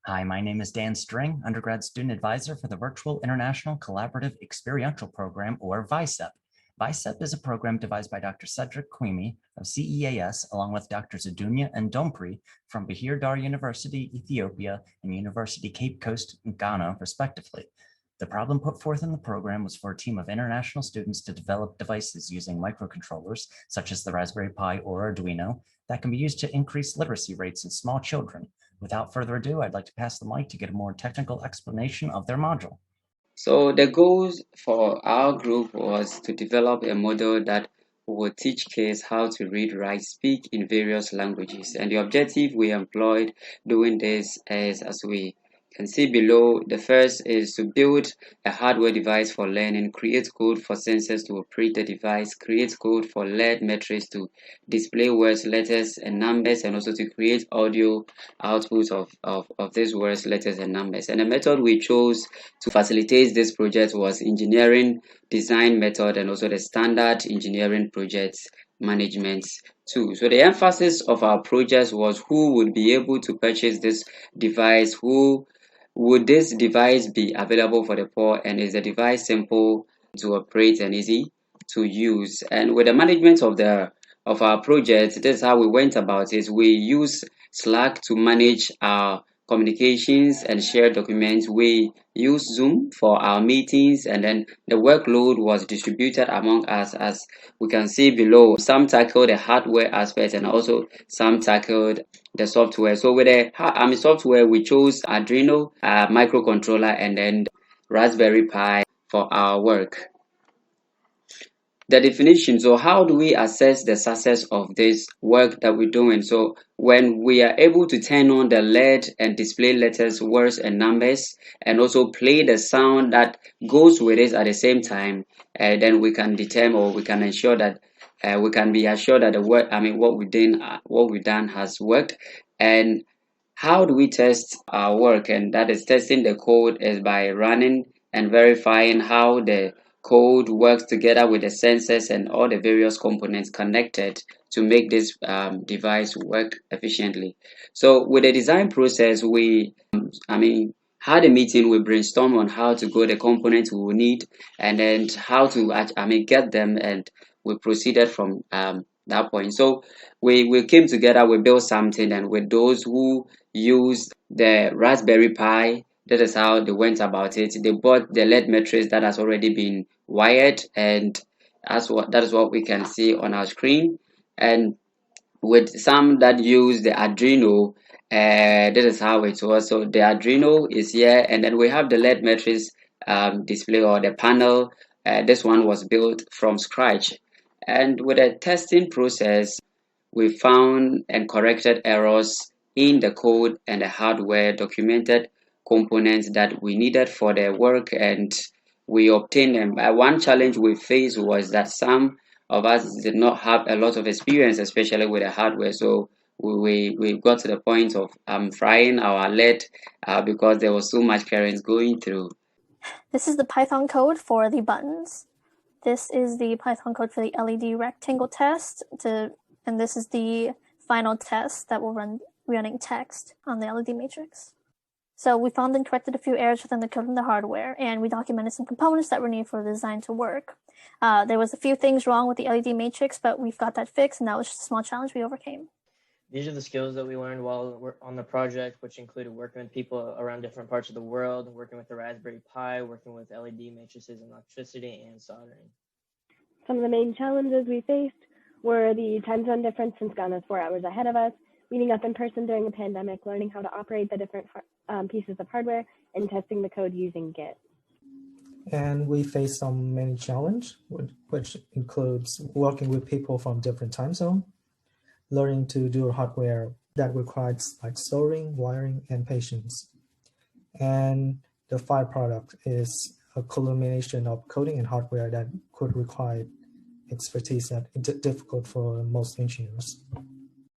Hi, my name is Dan String, undergrad student advisor for the Virtual International Collaborative Experiential Program, or VICEP. VICEP is a program devised by Dr. Cedric Kwemi of CEAS, along with Drs. Adunya and Dompri from Bahir Dar University, Ethiopia, and University Cape Coast, Ghana, respectively. The problem put forth in the program was for a team of international students to develop devices using microcontrollers, such as the Raspberry Pi or Arduino, that can be used to increase literacy rates in small children. Without further ado, I'd like to pass the mic to get a more technical explanation of their module. So the goals for our group was to develop a model that would teach kids how to read, write, speak in various languages. And the objective we employed doing this is, as we can see below, the first is to build a hardware device for learning, create code for sensors to operate the device, create code for LED metrics to display words, letters, and numbers, and also to create audio outputs of these words, letters, and numbers. And the method we chose to facilitate this project was engineering design method and also the standard engineering project management tool. So the emphasis of our project was who would be able to purchase this device, who would this device be available for the poor, and is the device simple to operate and easy to use. And with the management of our project, this is how we went about it. We use Slack to manage our communications and share documents. We use Zoom for our meetings, and then the workload was distributed among us, as we can see below. Some tackled the hardware aspect and also some tackled the software. So with the software, we chose Arduino, microcontroller, and then Raspberry Pi for our work. The definition. So how do we assess the success of this work that we're doing? So when we are able to turn on the LED and display letters, words, and numbers, and also play the sound that goes with it at the same time, then we can determine, or we can ensure that we can be assured that the work, what we've done has worked. And how do we test our work? And that is testing the code is by running and verifying how the code works together with the sensors and all the various components connected to make this device work efficiently. So with the design process, we had a meeting. We brainstorm on how to go the components we will need, and then how to get them, and we proceeded from that point. So we came together, we built something, and with those who used the Raspberry Pi, that is how they went about it. They bought the LED matrix that has already been wired, and that is what we can see on our screen. And with some that use the Arduino, this is how it was. So the Arduino is here, and then we have the LED matrix display, or the panel. This one was built from scratch. And with the testing process, we found and corrected errors in the code and the hardware, documented components that we needed for the work, and we obtained them. One challenge we faced was that some of us did not have a lot of experience, especially with the hardware. So we got to the point of frying our LED because there was so much current going through. This is the Python code for the buttons. This is the Python code for the LED rectangle test, and this is the final test that will run running text on the LED matrix. So we found and corrected a few errors within the code and the hardware, and we documented some components that were needed for the design to work. There was a few things wrong with the LED matrix, but we've got that fixed, and that was just a small challenge we overcame. These are the skills that we learned while we're on the project, which included working with people around different parts of the world, working with the Raspberry Pi, working with LED matrices and electricity, and soldering. Some of the main challenges we faced were the time zone difference, since Ghana is 4 hours ahead of us, meeting up in person during a pandemic, learning how to operate the different pieces of hardware, and testing the code using Git. And we faced many challenges, which includes working with people from different time zones, learning to do hardware that requires like soldering, wiring, and patience. And the final product is a culmination of coding and hardware that could require expertise that is difficult for most engineers.